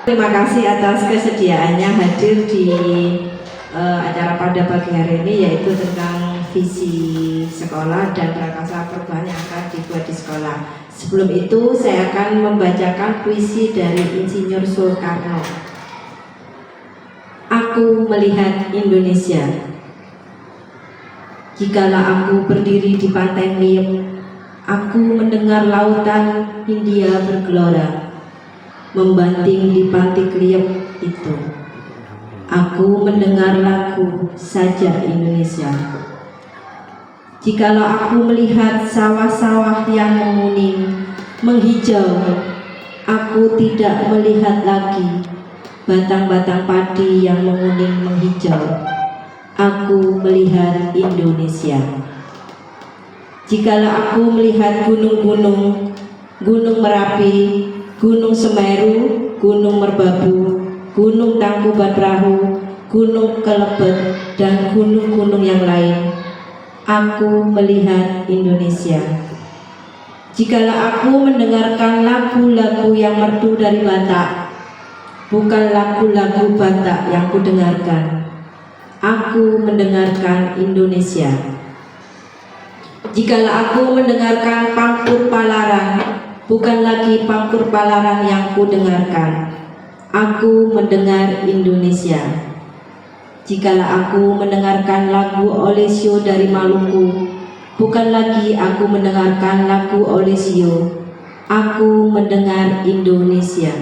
Terima kasih atas kesediaannya hadir di acara pada pagi hari ini, yaitu tentang visi sekolah dan prakarsa perubahan yang akan dibuat di sekolah. Sebelum itu saya akan membacakan puisi dari Insinyur Soekarno. Aku melihat Indonesia. Jikalau aku berdiri di pantai Miem, aku mendengar lautan Hindia bergelora membanting di pantai Kliep itu. Aku mendengar lagu Saja Indonesia. Jikalau aku melihat sawah-sawah yang menguning, menghijau, aku tidak melihat lagi batang-batang padi yang menguning menghijau. Aku melihat Indonesia. Jikalau aku melihat gunung-gunung, Gunung Merapi, Gunung Semeru, Gunung Merbabu, Gunung Tangkuban Perahu, Gunung Kelebet, dan gunung-gunung yang lain, aku melihat Indonesia. Jikalau aku mendengarkan lagu-lagu yang merdu dari Batak, bukan lagu-lagu Batak yang kudengarkan, aku mendengarkan Indonesia. Jikalau aku mendengarkan Pangkur Palaran, bukan lagi Pangkur Palaran yang ku dengarkan, aku mendengar Indonesia. Jikalau aku mendengarkan lagu Olesio dari Maluku, bukan lagi aku mendengarkan lagu Olesio, aku mendengar Indonesia.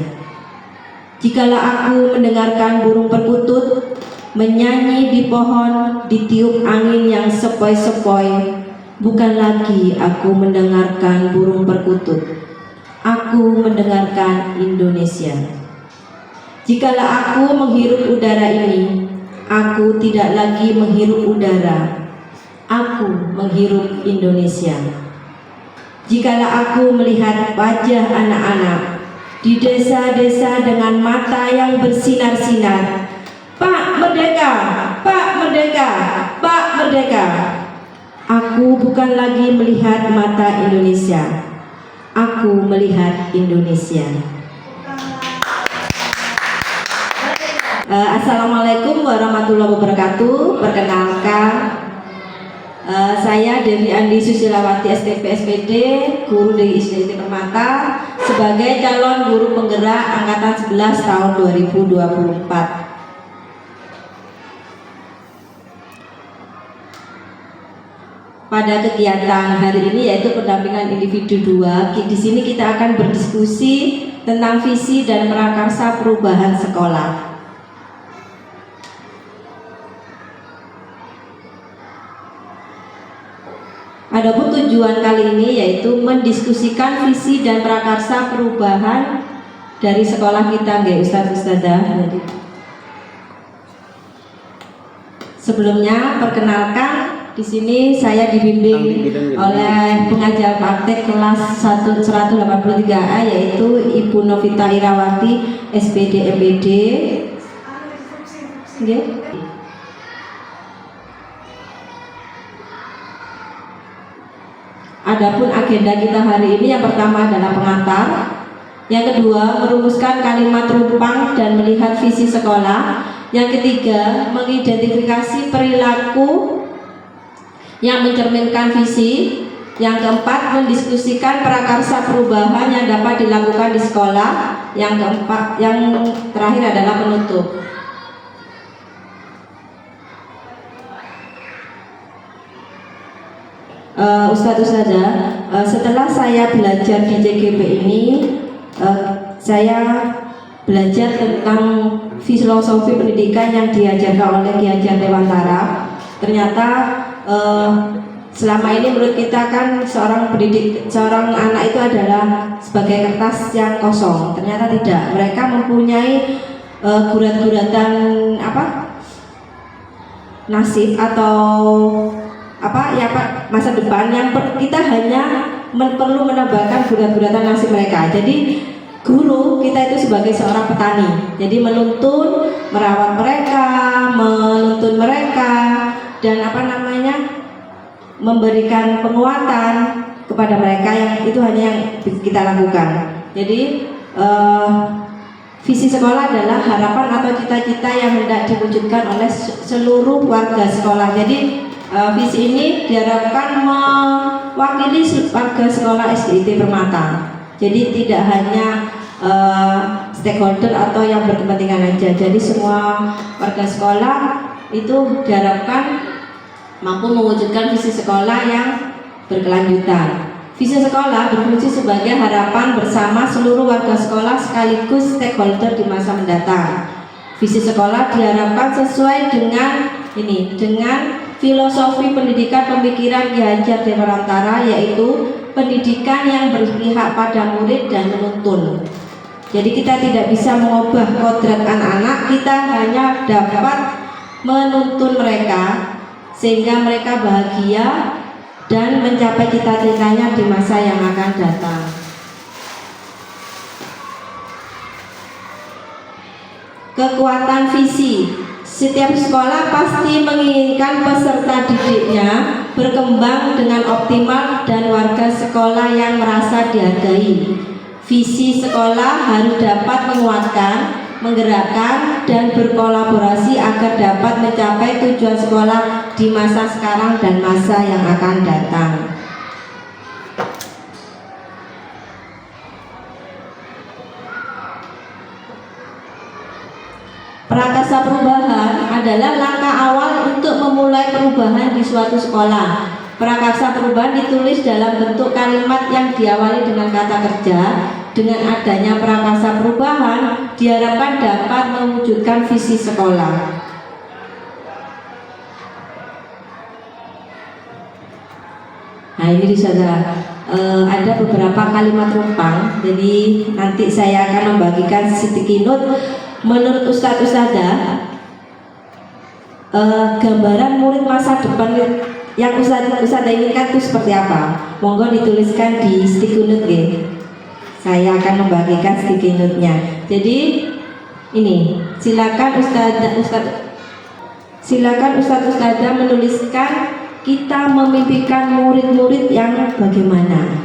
Jikalau aku mendengarkan burung perkutut menyanyi di pohon, ditiup angin yang sepoi-sepoi, bukan lagi aku mendengarkan burung perkutut, aku mendengarkan Indonesia. Jikalau aku menghirup udara ini, aku tidak lagi menghirup udara, aku menghirup Indonesia. Jikalau aku melihat wajah anak-anak di desa-desa dengan mata yang bersinar-sinar, Pak Merdeka, Pak Merdeka, Pak Merdeka, aku bukan lagi melihat mata Indonesia, aku melihat Indonesia. Assalamualaikum warahmatullahi wabarakatuh. Perkenalkan, saya Dewi Andi Susilawati STP SPD, guru di ISDT Permata, sebagai calon guru penggerak angkatan 11 tahun 2024. Pada kegiatan hari ini, yaitu pendampingan individu 2, di sini kita akan berdiskusi tentang visi dan prakarsa perubahan sekolah. Adapun tujuan kali ini yaitu mendiskusikan visi dan prakarsa perubahan dari sekolah kita, nggih Ustadzah. Sebelumnya perkenalkan, di sini saya dibimbing oleh pengajar praktek kelas 183A, yaitu Ibu Novita Irawati SPD MPD. Okay. Adapun agenda kita hari ini, yang pertama adalah pengantar, yang kedua merumuskan kalimat rumpang dan melihat visi sekolah, yang ketiga mengidentifikasi perilaku yang mencerminkan visi, yang keempat mendiskusikan prakarsa perubahan yang dapat dilakukan di sekolah, yang terakhir adalah penutup. Ustadzah, setelah saya belajar di CGP ini, saya belajar tentang filosofi pendidikan yang diajarkan oleh Ki Hajar Dewantara. Ternyata selama ini menurut kita kan seorang anak itu adalah sebagai kertas yang kosong. Ternyata tidak, mereka mempunyai gurat-guratan nasib atau masa depan yang kita hanya perlu menambahkan gurat-guratan nasib mereka. Jadi guru kita itu sebagai seorang petani, jadi menuntun, merawat mereka, menuntun mereka, dan memberikan penguatan kepada mereka, yang itu hanya yang kita lakukan. Jadi visi sekolah adalah harapan atau cita-cita yang hendak diwujudkan oleh seluruh warga sekolah. Jadi visi ini diharapkan mewakili warga sekolah SDIT Permata. Jadi tidak hanya stakeholder atau yang berkepentingan aja. Jadi semua warga sekolah itu diharapkan mampu mewujudkan visi sekolah yang berkelanjutan. Visi sekolah berfungsi sebagai harapan bersama seluruh warga sekolah sekaligus stakeholder di masa mendatang. Visi sekolah diharapkan sesuai dengan filosofi pendidikan pemikiran Ki Hajar Dewantara, yaitu pendidikan yang berpihak pada murid dan menuntun. Jadi kita tidak bisa mengubah kodrat anak-anak, kita hanya dapat menuntun mereka sehingga mereka bahagia dan mencapai cita-citanya di masa yang akan datang. Kekuatan visi. Setiap sekolah pasti menginginkan peserta didiknya berkembang dengan optimal dan warga sekolah yang merasa dihargai. Visi sekolah harus dapat menguatkan, menggerakkan, dan berkolaborasi agar dapat mencapai tujuan sekolah di masa sekarang dan masa yang akan datang. Prakasa perubahan adalah langkah awal untuk memulai perubahan di suatu sekolah. Prakasa perubahan ditulis dalam bentuk kalimat yang diawali dengan kata kerja. Dengan adanya prakasa perubahan diharapkan dapat mewujudkan visi sekolah. Nah ini saudara, ada beberapa kalimat rumpang. Jadi nanti saya akan membagikan sticky note. Menurut Ustadz Ustadzah, gambaran murid masa depan yang Ustadzah inginkan itu seperti apa? Monggo dituliskan di sticky note ya. Saya akan membagikan sticky note-nya. Jadi ini, silakan Ustadzah menuliskan kita memimpikan murid-murid yang bagaimana.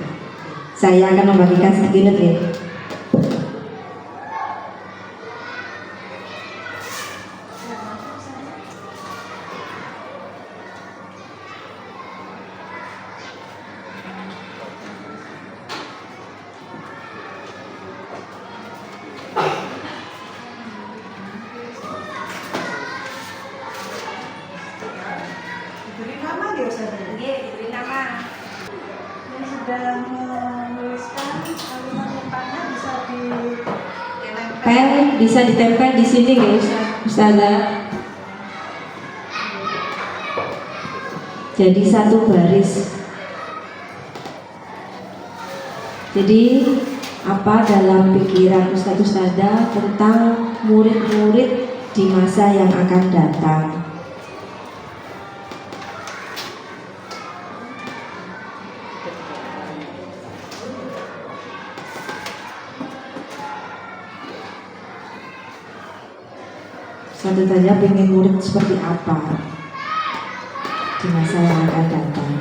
Saya akan membagikan sticky note ya. Diberi nama dia Ustazah? Iya, diberi nama. Ini sudah menuliskan kalimat rumpangnya, bisa Bisa ditempel di sini ya Ustazah. Jadi satu baris. Jadi apa dalam pikiran Ustazah tentang murid-murid di masa yang akan datang? Ustazah pengen murid seperti apa di masa yang akan datang?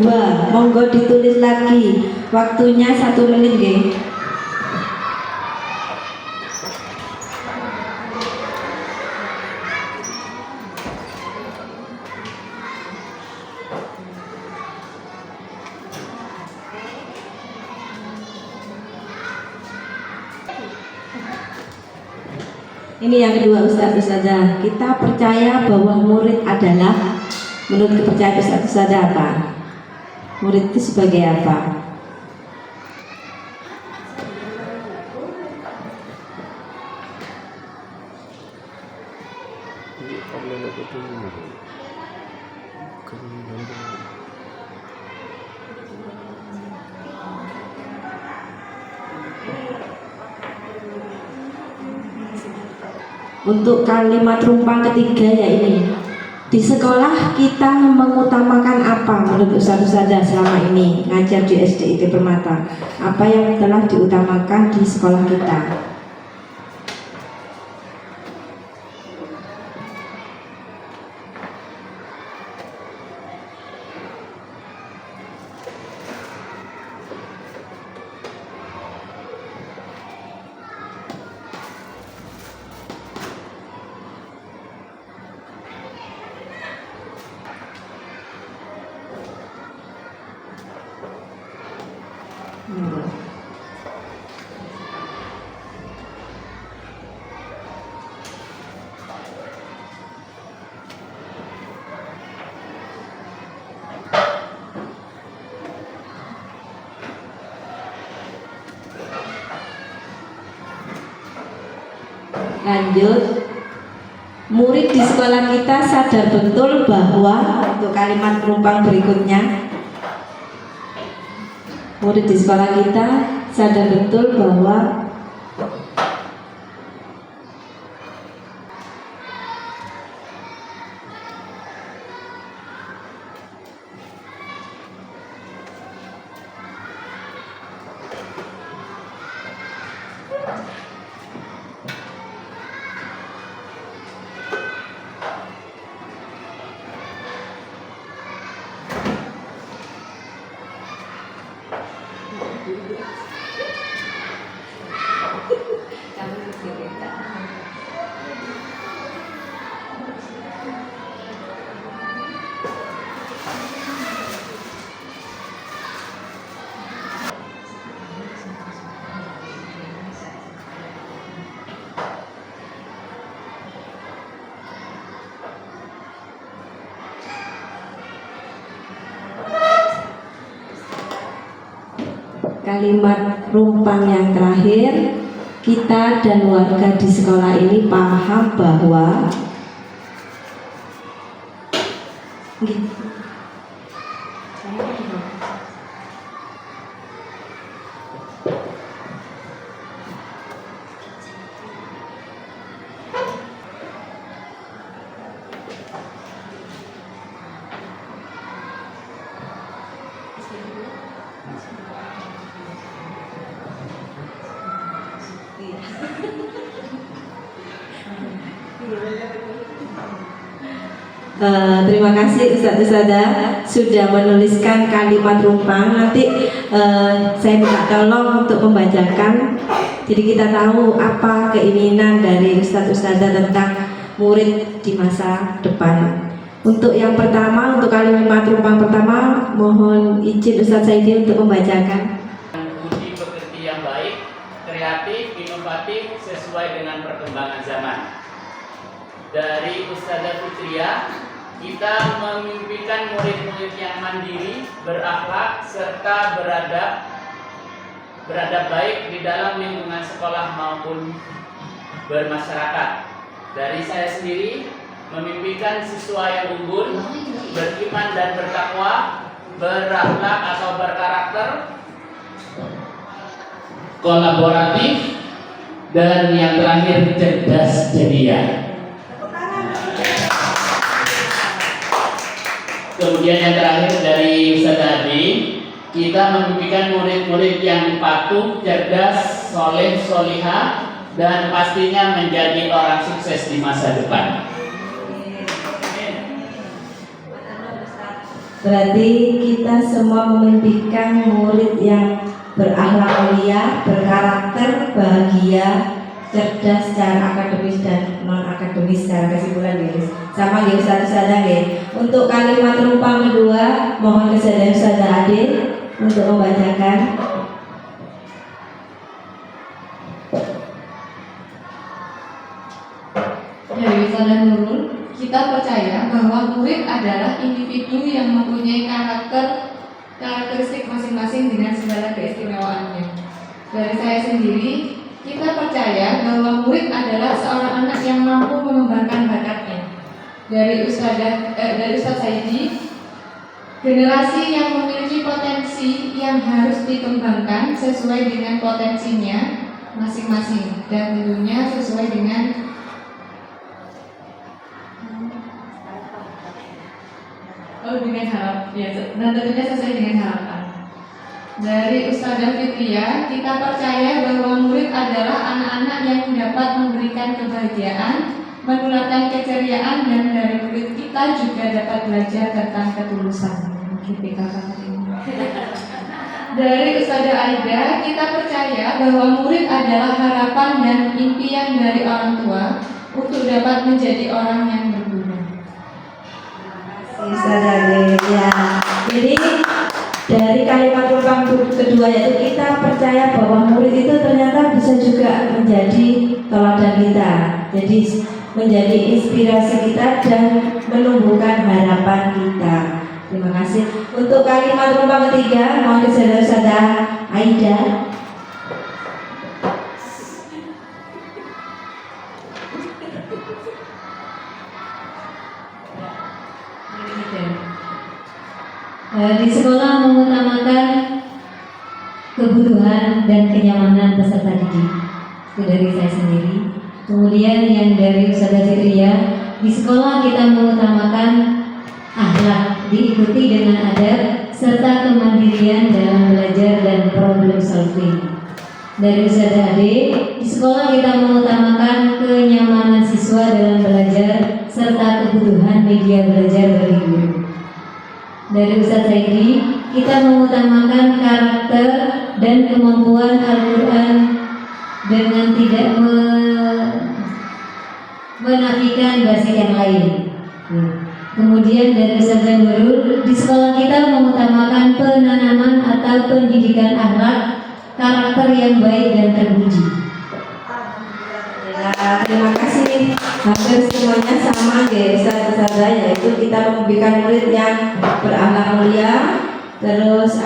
kedua, monggo ditulis lagi. Waktunya 1 menit nggih. Ini yang kedua, Ustazah. Kita percaya bahwa murid adalah, menurut kepercayaan Ustazah apa? Murid itu sebagai apa? Untuk kalimat rumpang ketiga ya ini. Di sekolah kita mengutamakan apa menurut Ustazah selama ini ngajar di SDIT Permata? Apa yang telah diutamakan di sekolah kita? Lanjut, murid di sekolah kita sadar betul bahwa, untuk kalimat penumpang berikutnya, murid di sekolah kita sadar betul bahwa kalimat rumpang yang terakhir, kita dan warga di sekolah ini paham bahwa terima kasih Ustazah sudah menuliskan kalimat rumpang. Nanti saya minta tolong untuk membacakan. Jadi kita tahu apa keinginan dari Ustazah tentang murid di masa depan. Untuk yang pertama, untuk kalimat rumpang pertama, mohon izin Ustaz Saidi untuk membacakan. Budi pekerti yang baik, kreatif, inovatif, sesuai dengan perkembangan zaman. Dari Ustazah Fitria, kita memimpikan murid-murid yang mandiri, berakhlak, serta beradab baik di dalam lingkungan sekolah maupun bermasyarakat. Dari saya sendiri, memimpikan siswa yang unggul, beriman dan bertakwa, berakhlak atau berkarakter, kolaboratif, dan yang terakhir cerdas ceria. Kemudian yang terakhir dari Ustazah Adi, kita memimpikan murid-murid yang patuh, cerdas, soleh, solihah, dan pastinya menjadi orang sukses di masa depan. Berarti kita semua memimpikan murid yang berakhlak mulia, berkarakter, bahagia, cerdas secara akademis dan non akademis secara kesimpulan guys. Sama guys, satu-satu guys. Untuk kalimat rumpang kedua, mohon kesediaan Ustazah Adil untuk membacakan. Dari Ustazah Nurul, kita percaya bahwa murid adalah individu yang mempunyai karakteristik masing-masing dengan segala keistimewaannya. Dari saya sendiri, kita percaya bahwa murid adalah seorang anak yang mampu mengembangkan bakatnya. Dari Ustaz Saidi, generasi yang memiliki potensi yang harus dikembangkan sesuai dengan potensinya masing-masing dan tentunya sesuai dengan dan tentunya sesuai dengan harapan. Dari Ustazah Fitria, kita percaya bahwa murid adalah anak-anak yang dapat memberikan kebahagiaan, menularkan keceriaan, dan dari murid kita juga dapat belajar tentang ketulusan. Dari Ustazah Aida, kita percaya bahwa murid adalah harapan dan impian dari orang tua untuk dapat menjadi orang yang berguna. Ya, jadi dari kalimat rumpang kedua yaitu kita percaya bahwa murid itu ternyata bisa juga menjadi teladan kita, jadi menjadi inspirasi kita dan menumbuhkan harapan kita. Terima kasih. Untuk kalimat rumpang ketiga, mohon kesediaan Ustazah Aida. Di sekolah mengutamakan kebutuhan dan kenyamanan peserta didik. Itu dari saya sendiri. Kemudian yang dari Ustazah Fitria, di sekolah kita mengutamakan akhlak, diikuti dengan adab serta kemandirian dalam belajar dan problem solving. Dari Ustazah Ade, di sekolah kita mengutamakan kenyamanan siswa dalam belajar serta kebutuhan media belajar bagi guru. Dari Ustaz Saidi, kita mengutamakan karakter dan kemampuan Al-Quran dengan tidak menafikan basic yang lain. Kemudian dari Ustaz Nurul, di sekolah kita mengutamakan penanaman atau pendidikan akhlak, karakter yang baik dan terpuji. Ya, terima kasih. Hampir semuanya sama guys, Ustazah, yaitu kita memberikan murid yang berakhlak mulia, terus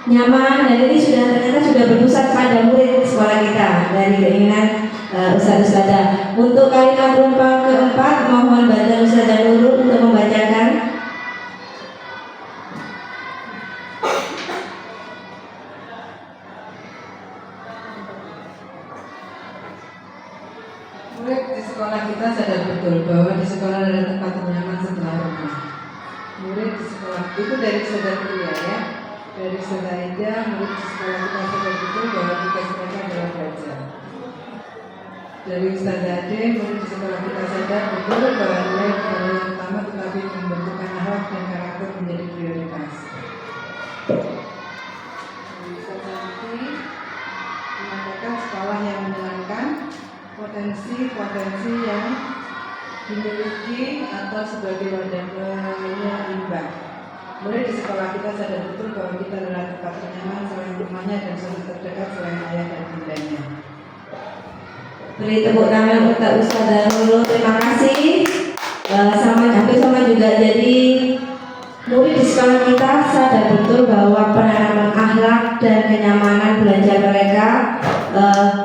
nyaman, dan ini ternyata sudah berpusat pada murid sekolah kita dari keinginan Ustazah. Untuk kalimat rumpang keempat, mohon bantuan Ustazah Nurul untuk membacakan. Murid di sekolah kita sadar betul bahwa di sekolah ada tempat nyaman setelah rumah. Murid di sekolah itu dari Ustazah Kuliah ya. Dari Ustazah Aida, murid di sekolah kita sadar betul bahwa tugas mereka adalah belajar. Dari Ustazah Ade, murid di sekolah kita sadar betul bahwa nilai bukan yang utama tetapi pembentukan akhlak dan karakter menjadi prioritas. Dari Ustazah Ade mengatakan sekolah yang menyenangkan, potensi yang dimiliki atau sebagai wadah penyeimbang. Murid di sekolah kita sadar betul bahwa kita adalah tempat ternyaman selain rumahnya dan selalu terdekat selain ayah dan bundanya. Beri tepuk tangan untuk Ustazah Nurul, terima kasih. Hampir sama juga, jadi murid di sekolah kita sadar betul bahwa penanaman akhlak dan kenyamanan belajar mereka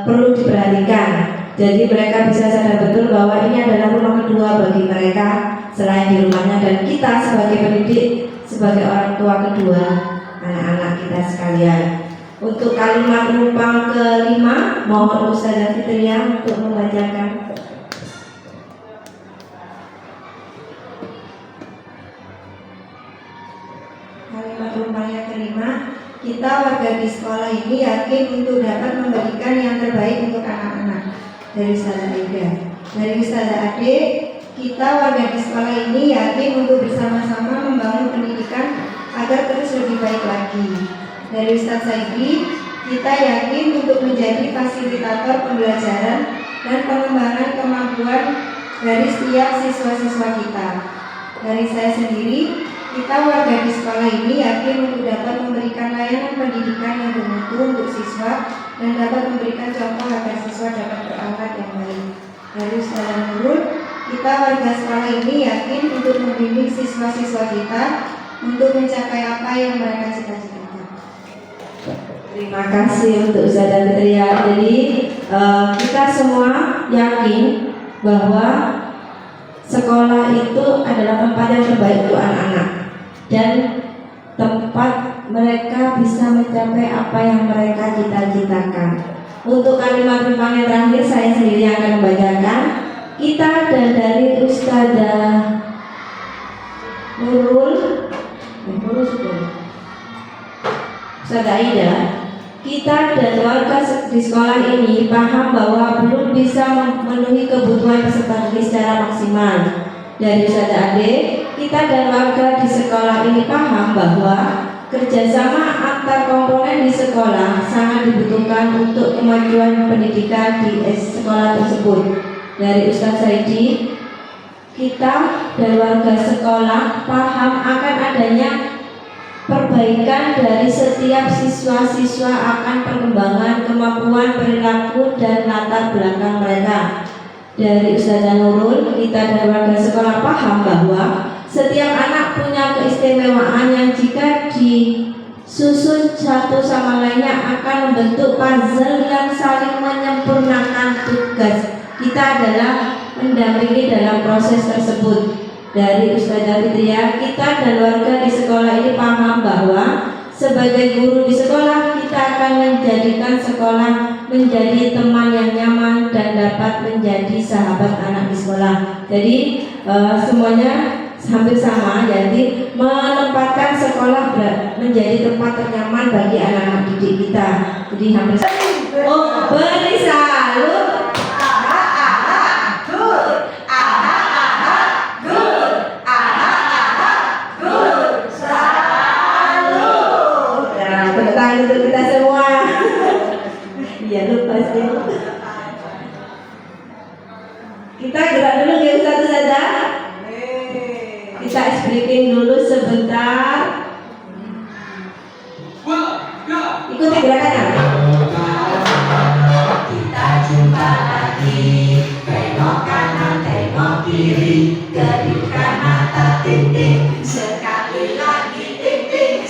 perlu diperhatikan. Jadi mereka bisa sadar betul bahwa ini adalah rumah kedua bagi mereka selain di rumahnya, dan kita sebagai pendidik, sebagai orang tua kedua anak-anak kita sekalian. Untuk kalimat rumpang kelima, mohon Ustazah Fitria untuk membacakan. Kalimat rumpang yang kelima, kita warga di sekolah ini yakin untuk dapat memberikan yang terbaik untuk anak-anak. Dari Ustazah Aida. Dari Ustazah Ade, kita warga di sekolah ini yakin untuk bersama-sama membangun pendidikan agar terus lebih baik lagi. Dari Ustadz Saidi, kita yakin untuk menjadi fasilitator pembelajaran dan pengembangan kemampuan dari setiap siswa-siswa kita. Dari saya sendiri, kita warga di sekolah ini yakin untuk dapat memberikan layanan pendidikan yang bermutu untuk siswa dan dapat memberikan contoh agar siswa dapat berakhlak yang baik. Dari Ustazah Nurul, kita warga sekolah ini yakin untuk membimbing siswa-siswa kita untuk mencapai apa yang mereka cita-citakan. Terima kasih untuk Ustazah Fitria. Jadi kita semua yakin bahwa sekolah itu adalah tempat yang terbaik untuk anak-anak dan tempat mereka bisa mencapai apa yang mereka cita-citakan. Untuk kalimat rempang yang terakhir saya sendiri yang akan membacakan. Kita dan dari Ustazah Nurul, Ustazah Aida, kita dan warga di sekolah ini paham bahwa belum bisa memenuhi kebutuhan peserta didik secara maksimal. Dari Ustazah Ade, kita dan warga di sekolah ini paham bahwa kerjasama antar komponen di sekolah sangat dibutuhkan untuk kemajuan pendidikan di sekolah tersebut. Dari Ustadz Saidi, kita dan warga sekolah paham akan adanya perbaikan dari setiap siswa-siswa akan perkembangan kemampuan perilaku dan latar belakang mereka. Dari Ustazah Nurul, kita dan warga sekolah paham bahwa setiap anak punya keistimewaan yang jika disusun satu sama lainnya akan membentuk puzzle yang saling menyempurnakan tugas. Kita adalah mendampingi dalam proses tersebut. Dari Ustazah Fitria, kita dan warga di sekolah ini paham bahwa sebagai guru di sekolah kita akan menjadikan sekolah menjadi teman yang nyaman dan dapat menjadi sahabat anak di sekolah. Jadi semuanya hampir sama, jadi menempatkan sekolah menjadi tempat ternyaman bagi anak-anak didik kita. Jadi hampir sama. Oh, beri salut. Untuk kita semua. Iya, lupa sih. Kita gerak dulu ya Ustaz saja. Kita ice breaking dulu sebentar. Ikuti gerakannya. Kita jumpa lagi, tengok kanan, tengok kiri, kedipkan mata, ting-ting, sekali lagi, ting-ting.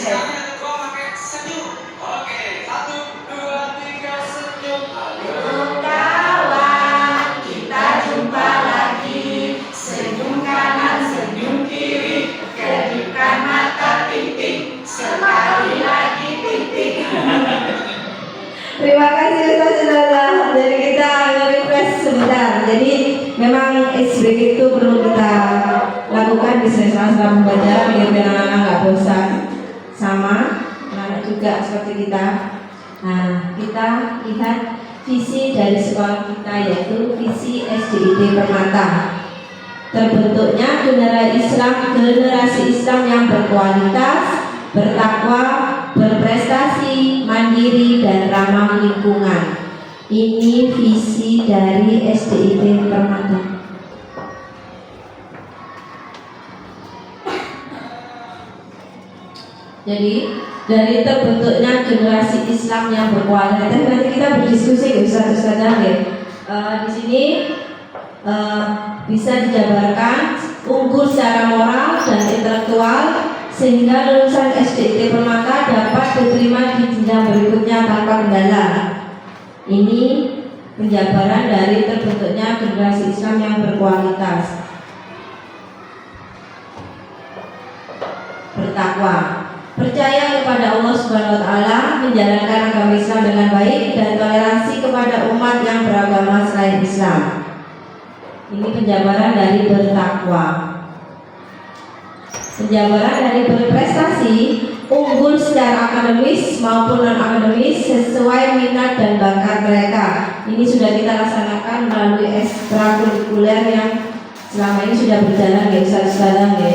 Terima kasih Ustaz. Jadi kita nge-refresh sebentar. Jadi memang ice break itu perlu kita lakukan di sela-sela pembelajaran biar anak-anak nggak bosan. Sama anak juga seperti kita. Nah, kita lihat visi dari sekolah kita yaitu visi SDIT Permata. Terbentuknya generasi Islam yang berkualitas, bertakwa, berprestasi, mandiri, dan ramah lingkungan. Ini visi dari SDIT Permata. Jadi dari terbentuknya generasi Islam yang berkualitas, nanti kita berdiskusi Ustaz-Ustazah ya. Di sini bisa dijabarkan unggul secara moral dan intelektual sehingga lulusan SDIT Permata dapat diterima di jenjang berikutnya tanpa kendala. Ini penjabaran dari terbentuknya generasi Islam yang berkualitas. Bertakwa, percaya kepada Allah Subhanahu wa taala, menjalankan agama Islam dengan baik dan toleransi kepada umat yang beragama selain Islam. Ini penjabaran dari bertakwa. Penjabaran dari berprestasi, unggul secara akademis maupun non akademis sesuai minat dan bakat mereka. Ini sudah kita laksanakan melalui ekstrakurikuler yang selama ini sudah berjalan ya Ustaz-Ustazah ya.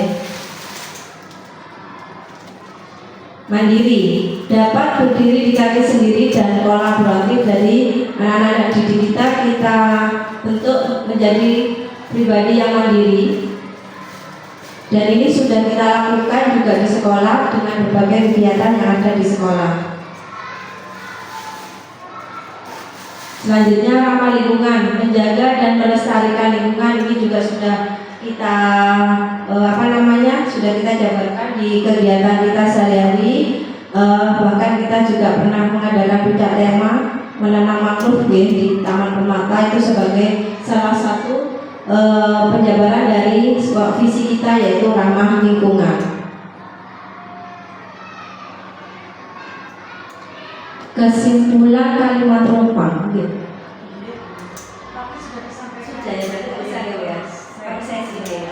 Mandiri, dapat berdiri di kaki sendiri dan kolaboratif dari anak-anak didik kita bentuk menjadi pribadi yang mandiri. Dan ini sudah kita lakukan juga di sekolah dengan berbagai kegiatan yang ada di sekolah. Selanjutnya ramah lingkungan, menjaga dan melestarikan lingkungan ini juga sudah kita sudah kita jabarkan di kegiatan kita sehari-hari. Bahkan kita juga pernah mengadakan puncak tema menanam mangrove di Taman Permata, itu sebagai salah satu penjabaran dari sebuah visi kita, yaitu ramah lingkungan. Kesimpulan kalimat rumpang gitu. Sudah ya, berarti nggak bisa ya, sampai saya sini ya.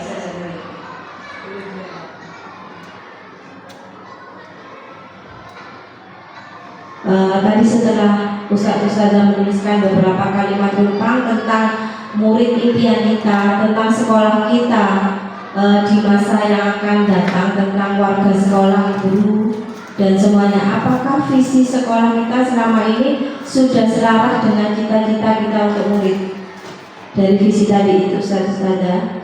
Tadi setelah Ustaz-Ustazah menuliskan beberapa kalimat rumpang tentang murid impian kita, tentang sekolah kita di masa yang akan datang, tentang warga sekolah, guru, dan semuanya. Apakah visi sekolah kita selama ini sudah selaras dengan cita-cita kita untuk murid? Dari visi tadi itu Ustaz-Ustazah.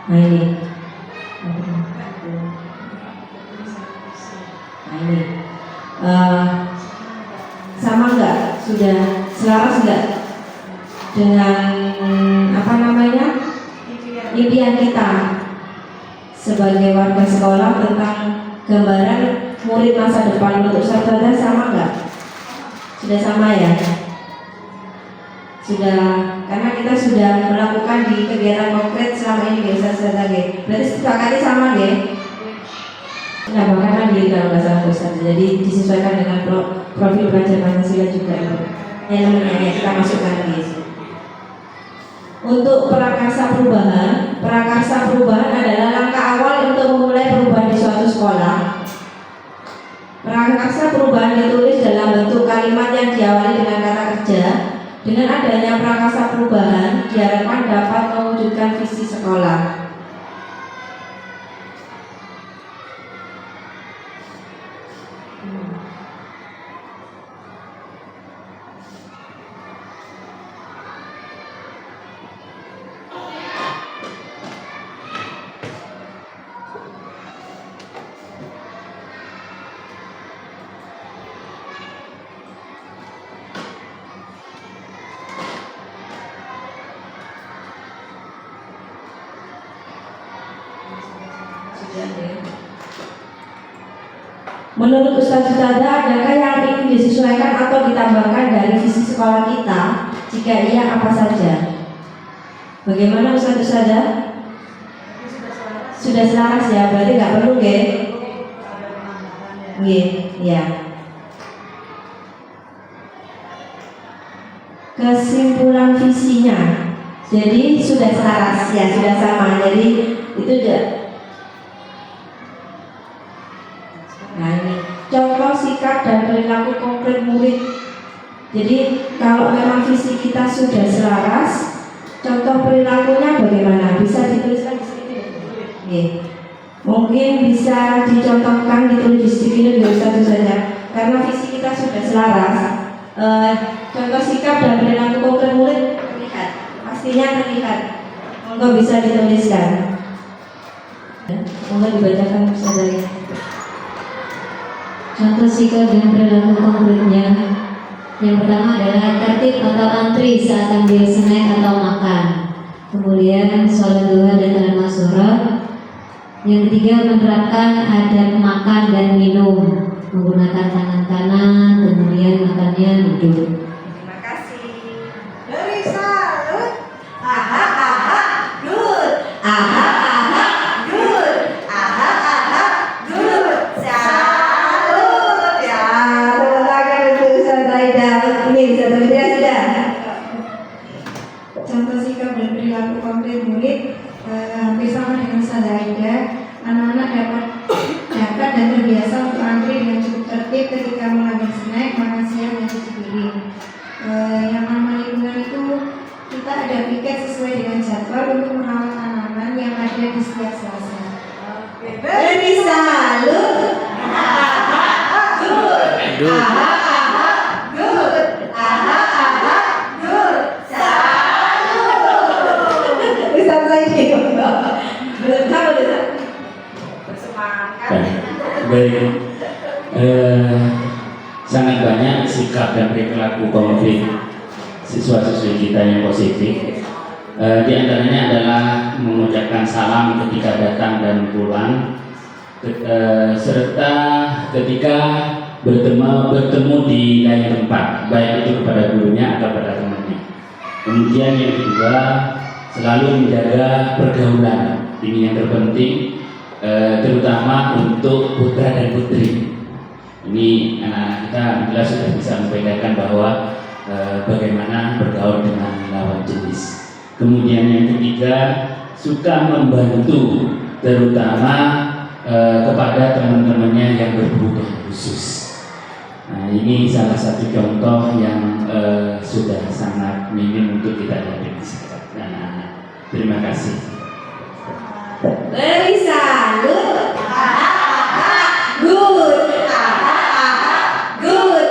Nah ini sama enggak? Sudah selaras enggak dengan impian kita sebagai warga sekolah tentang gambaran murid masa depan untuk Ustazah? Sama enggak? Sudah sama ya? Sudah, karena kita sudah melakukan di kegiatan konkret selama ini biasa saja. Berarti sepakati sama ya. Nah, bahkan di kalau nggak salah Ustaz, jadi disesuaikan dengan profil belajar Pancasila juga. Namanya kita masukkan lagi. Untuk prakarsa perubahan adalah langkah awal untuk memulai perubahan di suatu sekolah. Prakarsa perubahan ditulis dalam bentuk kalimat yang diawali dengan kata kerja. Dengan adanya prakarsa perubahan diharapkan dapat mewujudkan visi sekolah. Menurut Ustaz-Ustazah, adakah yang ingin disesuaikan atau ditambahkan dari visi sekolah kita? Jika iya, apa saja? Bagaimana Ustaz-Ustazah? Sudah selaras ya, berarti nggak perlu ya. Kesimpulan visinya, jadi sudah selaras ya, sudah sama. Jadi itu aja. Nah ini contoh sikap dan perilaku konkret murid. Jadi kalau memang visi kita sudah selaras, contoh perilakunya bagaimana? Bisa dituliskan di sini. Mungkin bisa dicontohkan, ditulis di sini juga satu saja. Karena visi kita sudah selaras. Contoh sikap dan perilaku konkret murid terlihat, pastinya terlihat. Monggo bisa dituliskan. Monggo dibacakan saja. Contoh sikap dan perilaku konkretnya, yang pertama adalah tertib atau antri saat ambil snack atau makan. Kemudian sholat duha dan al-masyurah. Yang ketiga, menerapkan adab makan dan minum, menggunakan tangan kanan, kemudian makannya duduk. Terima kasih. Dari salut. Good. Good. Good. Salut ya. Silakan untuk Ustaz Aida. Ini Ustaz Aida sudah. Contoh sikap dan perilaku konkret murid hampir sama dengan Ustaz Aida. tertib ketika mengambil snack, makan siang, dan cuci piring. Yang ramah lingkungan itu kita ada piket sesuai dengan jadwal untuk merawat tanaman yang ada di setiap Selasa. Beri salut. Good. Ustaz Saidi. Belum tahu Ustaz. Baik. Sangat banyak sikap dan perilaku konkret siswa-siswi kita yang positif. Di antaranya adalah mengucapkan salam ketika datang dan pulang, serta ketika bertemu di lain tempat, baik itu kepada gurunya atau kepada temannya. Kemudian yang kedua, selalu menjaga pergaulan. Ini yang terpenting, terutama untuk putra dan putri. Ini anak-anak kita jelas sudah bisa membedakan bahwa bagaimana bergaul dengan lawan jenis. Kemudian yang ketiga, suka membantu, terutama kepada teman-temannya yang berkebutuhan khusus. Nah, ini salah satu contoh yang sudah sangat minim untuk kita lihat di sekitar anak-anak. Terima kasih. Beri salut. Good. Good.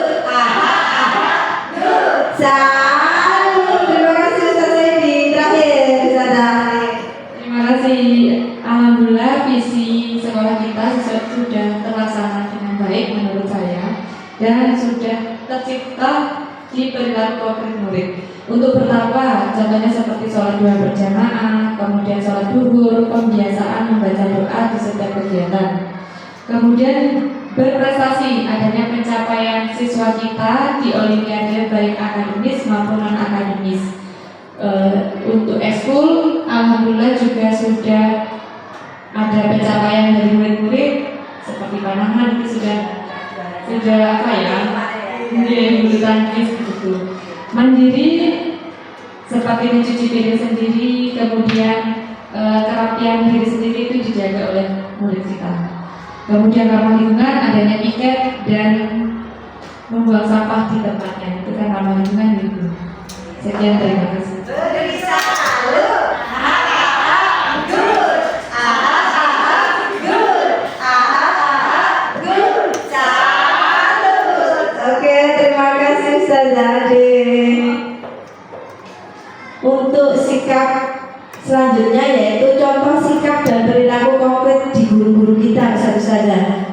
Salut. Terima kasih Ustaz Saidi. Terakhir Ustaz Dani. Terima kasih. Alhamdulillah visi sekolah kita sudah terlaksana dengan baik menurut saya dan sudah tercipta di perilaku konkret murid. Untuk pertama, contohnya seperti sholat 2 berjamaah, kemudian sholat duhur, pembiasaan membaca doa di setiap kegiatan. Kemudian berprestasi, adanya pencapaian siswa kita di olimpiade baik akademis maupun non akademis. Untuk ekskul, alhamdulillah juga sudah ada pencapaian dari murid-murid seperti panahan itu sudah apa ya? Bulu tangkis gitu. Mandiri seperti mencuci piring sendiri, kemudian kerapian diri sendiri itu dijaga oleh murid kita. Kemudian ramah lingkungan, adanya piket dan membuang sampah di tempatnya, itu kan ramah lingkungan gitu. Sekian, terima kasih. Oke, terima kasih Ustaz Dani. Untuk sikap selanjutnya yaitu contoh sikap dan perilaku konkret di guru-guru kita, Ustazah.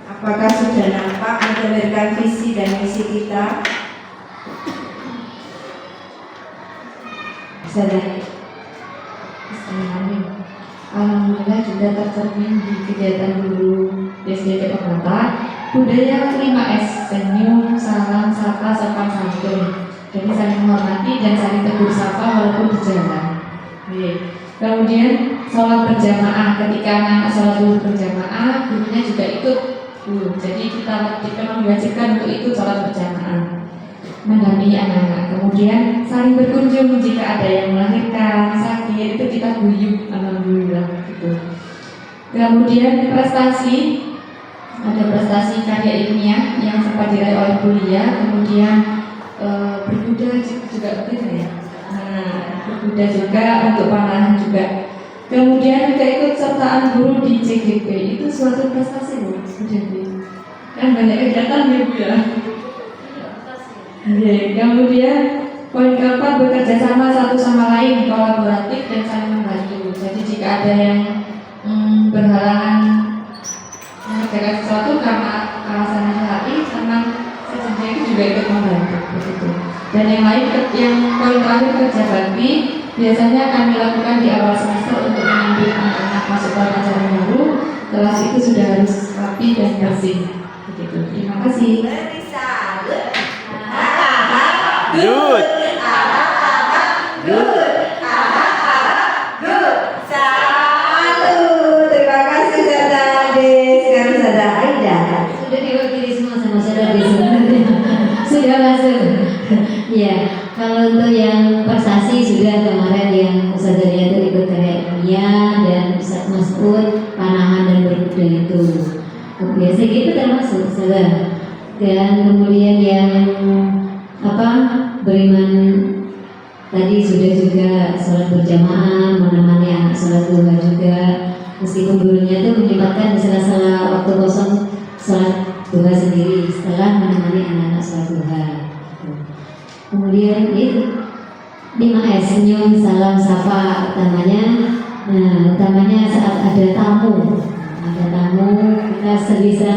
Apakah sudah nampak menjabarkan visi dan misi kita? Ustazah. Alhamdulillah juga tercermin di kegiatan guru SDT Pemata budaya 5S, senyum, salam, sapa, sopan santun. Jadi saling menghormati dan saling tegur sapa walaupun di jalan. Kemudian sholat berjamaah, ketika anak sholat berjamaah, gurunya juga ikut. Jadi kita memang diwajibkan untuk ikut sholat berjamaah, mendampingi anak-anak. Kemudian saling berkunjung jika ada yang melahirkan, sakit, itu kita guyup, alhamdulillah gitu. Kemudian prestasi, ada prestasi karya ilmiah yang sempat diraih oleh kuliah. Kemudian berkuda juga betul ya. Berkuda juga, untuk panahan juga. Kemudian keikutsertaan guru di CGP itu suatu prestasi loh. Kan banyak kegiatan ya Bu ya. Kemudian poin keempat, bekerja sama satu sama lain, kolaboratif dan saling membantu. Jadi jika ada yang berhalangan mengerjakan sesuatu karena alasan hati, teman sejenisnya itu juga ikut membantu begitu. Dan yang lain, yang poin terakhir kerja bakti, biasanya kami lakukan di awal semester untuk mengambil anak-anak masuk ke pelajaran baru. Kelas itu sudah harus rapi dan bersih begitu. Terima kasih. Good. Salut. Terima kasih Ustazah Ade. Sekarang Ustazah Aida. Sudah diwakili semua sama saudara di sini. Sudah masuk. Ya, kalau untuk yang prestasi sudah kemarin yang Ustazah Ria itu ikut karya ilmiah dan Ustaz Mas'ud panahan dan berkuda itu. biasa gitu termasuk salah. Dan kemudian yang beriman tadi sudah juga sholat berjamaah, menemani anak sholat duha juga, meskipun gurunya itu menyempatkan di sela-sela waktu kosong sholat duha sendiri setelah menemani anak-anak sholat duha. Kemudian itu 5S, senyum, salam, sapa utamanya. Nah, utamanya saat ada tamu kita sebisa,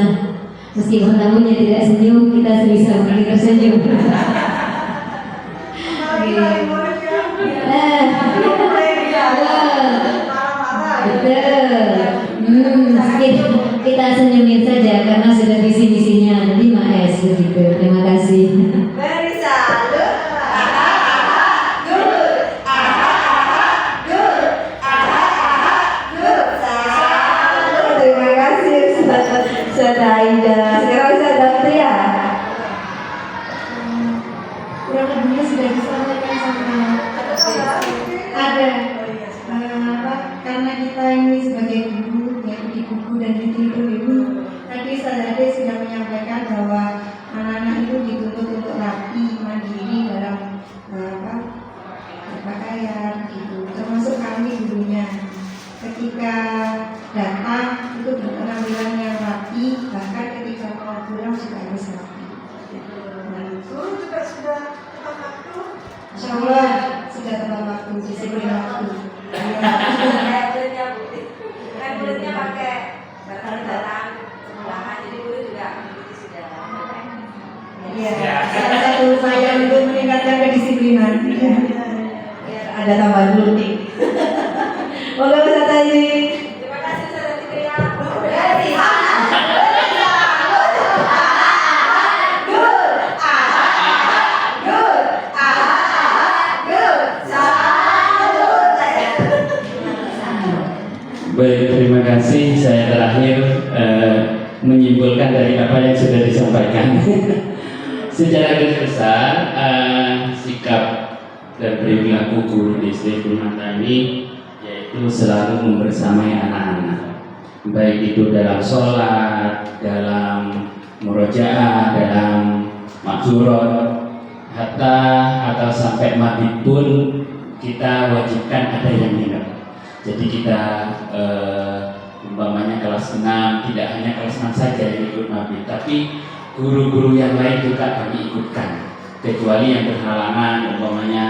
meskipun tamunya tidak senyum, kita sebisa mungkin tersenyum. Betul. Kita senyumin saja karena sudah visi-misinya 5S begitu. Terima kasih. Terima kasih Ustaz Aida. Sekarang Ustaz Dapria. Yang kedua sudah disampaikan sama ada karena kita ini sebagai guru ya di buku dan di tidur ini tadi Ustaz Ade sudah menyampaikan bahwa anak-anak itu dituntut untuk rapi, mandiri dalam berpakaian gitu. Termasuk kami gurunya ketika datang itu berpenampilan yang rapi, bahkan ketika mau pulang juga harus rapi. Guru juga sudah tepat waktu. Insya Allah sudah tepat waktu, disiplin waktu. Kulitnya pakai datang sebelahan, jadi kulit juga mengikuti sudah. Iya, salah satu upaya untuk meningkatkan kedisiplinan. Biar ada tambahan gunting. Moga Ustaz Aji. Terima kasih Saudara Fitria. Baik, terima kasih. Saya terakhir menyimpulkan dari apa yang sudah disampaikan. Secara garis besar, sikap dan perilaku guru di SD Purnata ini yaitu selalu membersamai anak-anak, baik itu dalam sholat, dalam murojaah, dalam makzurat, hatta atau sampai mabit pun kita wajibkan ada yang nginep. Jadi kita umpamanya kelas 6, tidak hanya kelas 6 saja yang ikut mabit, tapi guru-guru yang lain juga kami ikutkan, kecuali yang berhalangan umpamanya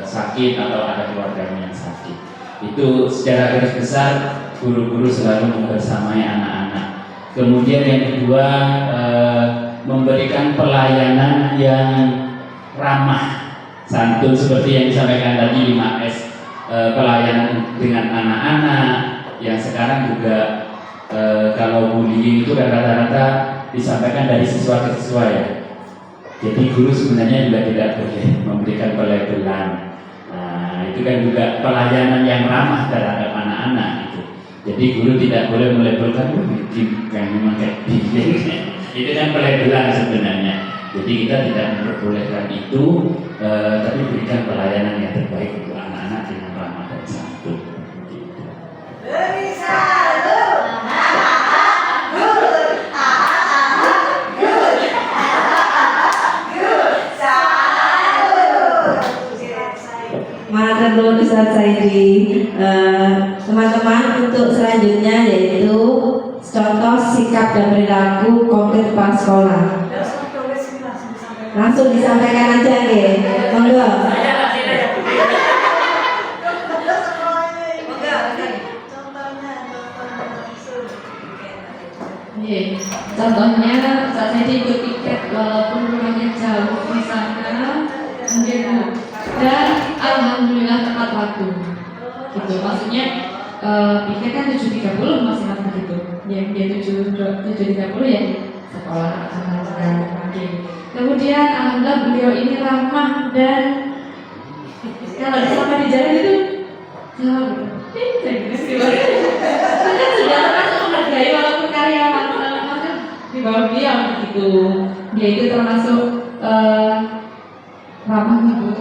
sakit atau ada keluarganya yang sakit. Itu secara garis besar guru-guru selalu membersamai anak-anak. Kemudian yang kedua, memberikan pelayanan yang ramah, santun seperti yang disampaikan tadi 5S, pelayanan dengan anak-anak yang sekarang juga kalau bullying itu rata-rata disampaikan dari siswa ke siswa ya. Jadi guru sebenarnya juga tidak boleh memberikan pelabelan. Nah, itu kan juga pelayanan yang ramah terhadap anak-anak itu. Jadi guru tidak boleh melabelkan kan memakai bullying. Itu kan pelabelan sebenarnya. Jadi kita tidak memperbolehkan itu, tapi berikan pelayanan yang terbaik untuk anak-anak dengan ramah dan santun. Matur Ustaz Saidi. Teman-teman, untuk selanjutnya yaitu contoh sikap dan perilaku konkret pas sekolah. Langsung disampaikan aja ya. Monggo. Contohnya saat saya ikut tiket walaupun rumahnya jauh di sana, kemudian dan alhamdulillah tepat waktu. Gitu maksudnya tiket kan 7.30 masih ingat begitu. Yang dia 7.30 ya sekolah pagi. Kemudian alhamdulillah beliau ini ramah dan kalau sama di jalan itu saya sudah termasuk menghargai walaupun karyawan di bawah dia begitu. Dia itu termasuk ramah ibu.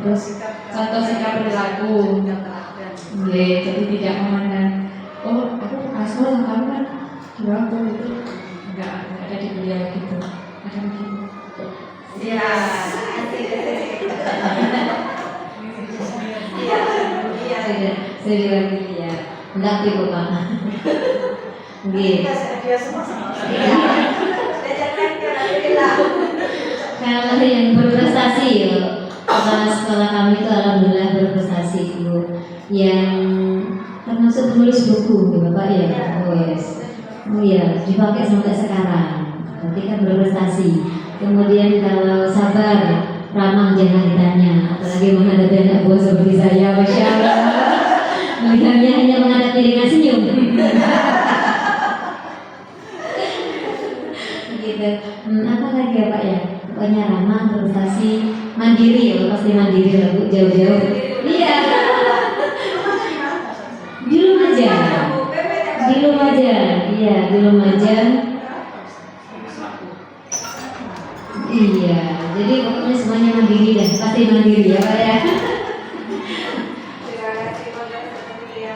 Terus contoh sikap perilaku. Jadi tidak memandang, oh aku kasih kamu kan Berapa itu? Enggak ada di beliau gitu. Ada gitu. Iya. Iya. Iya. Saya bilang gitu ya. Enggak tipu Pak. Gitu. Dia semua sama. Iya. Diajarkan ke alhamdulillah. Kalau yang berprestasi ya, kepala sekolah kami itu alhamdulillah berprestasi Bu. Yang termasuk menulis buku ya Bapak ya. Oh yes. Oh iya, dipakai sampai sekarang. Berarti kan berprestasi. Kemudian kalau sabar, ramah jangan ditanya. Apalagi menghadapi anak buah seperti saya, Masya Allah. Melihatnya hanya menghadapi dengan senyum. Gitu. Apa lagi ya Pak ya? Pokoknya ramah, berprestasi, mandiri ya, pasti mandiri lah Bu, jauh-jauh. Iya. Di Lumajang. Di Lumajang, iya di Lumajang. Iya, jadi pokoknya semuanya mandiri dan pasti mandiri ya Pak ya. Terima kasih Bapak ya.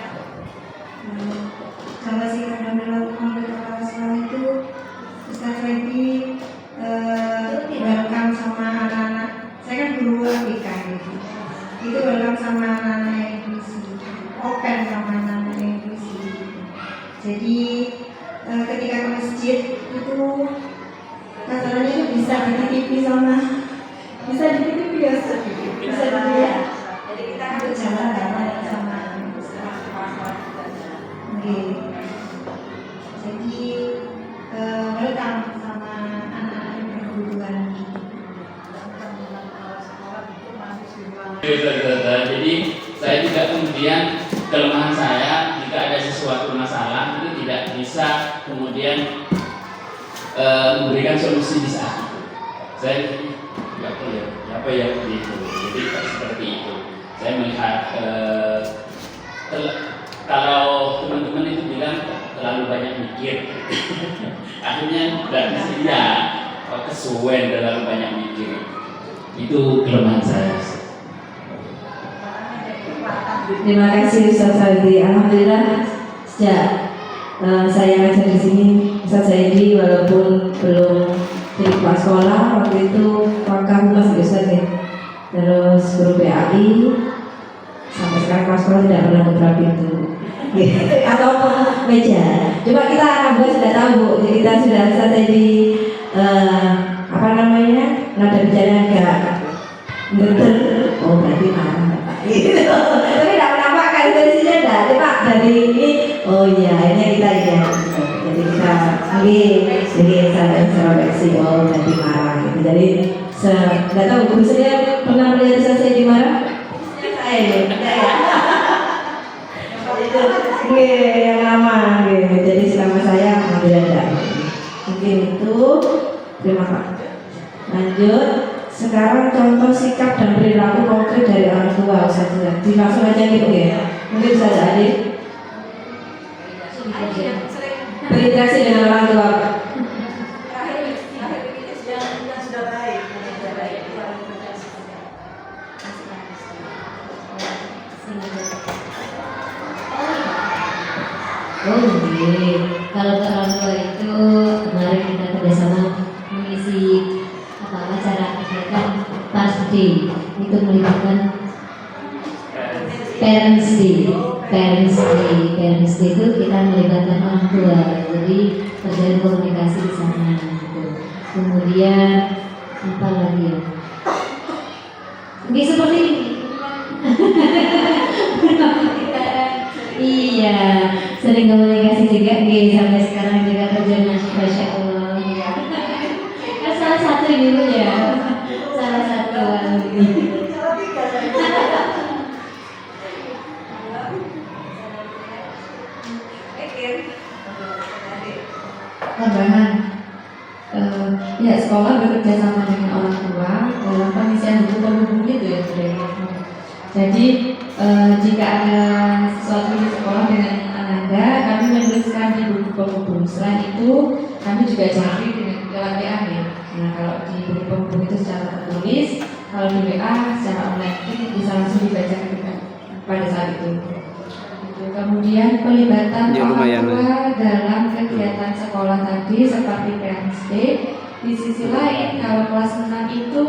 Kalau si kadang melakukan kepala sekolah itu Ustaz Freddy welcome sama anak-anak. Saya kan guru APK gitu. Itu welcome sama anak-anak yang inklusi, open sama anak-anak yang inklusi. Jadi ketika ke masjid itu kasarannya itu bisa dititipi sama bisa dititipi ya Ustaz? Bisa dititipi ya. Jadi kita kan Berjalan sama. Oke. Jadi welcome sama anak-anak yang berkebutuhan. Jadi saya juga kemudian kelemahan saya jika ada sesuatu masalah itu tidak bisa kemudian memberikan solusi di saat itu. Saya nggak tahu ya apa ya begitu. Jadi seperti itu. Saya melihat kalau teman-teman itu bilang terlalu banyak mikir, akhirnya nggak bisa ya kesuwen terlalu banyak mikir. Itu kelemahan saya. Terima kasih Ustaz Saidi. Alhamdulillah sejak saya ngajar di sini, Ustaz Saidi walaupun belum jadi kepala sekolah waktu itu wakaf humas Ustaz ya. Terus guru PAI sampai sekarang kepala sekolah tidak pernah buka pintu ataupun meja. Cuma kita anak buah sudah tahu Bu. Jadi kita sudah Ustaz Saidi apa namanya nada bicara agak betul. Oh berarti marah. Tapi tidak menampakkan dari sini ada, Pak dari ini. Oh iya, ini kita ya. Jadi kita jadi saya introspeksi. Oh berarti marah gitu. Jadi nggak tahu guru saya pernah melihat saya di marah. Saya tidak ya. Itu yang lama gitu. Jadi selama saya alhamdulillah tidak. Mungkin itu. Terima kasih. Lanjut. Sekarang contoh sikap dan perilaku konkret dari orang tua Ustaz. Langsung aja gitu ya. Mungkin Ustaz Adik berinteraksi dengan orang tua. terakhir ini yang sudah baik. Oh iya, kalau ke orang tua itu kemarin kita kerjasama mengisi acara kegiatan Past Day itu melibatkan Parents Day. Parents Day itu kita melibatkan orang tua, jadi terjadi komunikasi di sana. Gitu. Kemudian apa lagi ya? Oke seperti ini. Iya, sering komunikasi juga, sampai sekarang juga kerjanya Masya Allah. Ya. Kan salah satu dulu ya, salah satu. Tambahan, ya sekolah bekerja sama dengan orang tua dalam pengisian buku penghubung itu ya sebenarnya. Jadi jika ada sesuatu di sekolah dengan Ananda, kami menuliskan di buku penghubung. Selain itu, kami juga cari dengan lewat WA ya. Nah kalau di buku penghubung itu secara tertulis, kalau di WA secara online itu bisa langsung dibaca pada saat itu. Kemudian pelibatan Ya, orang lumayan, tua dalam kegiatan sekolah tadi seperti PSD. Di sisi lain, kalau kelas 6 itu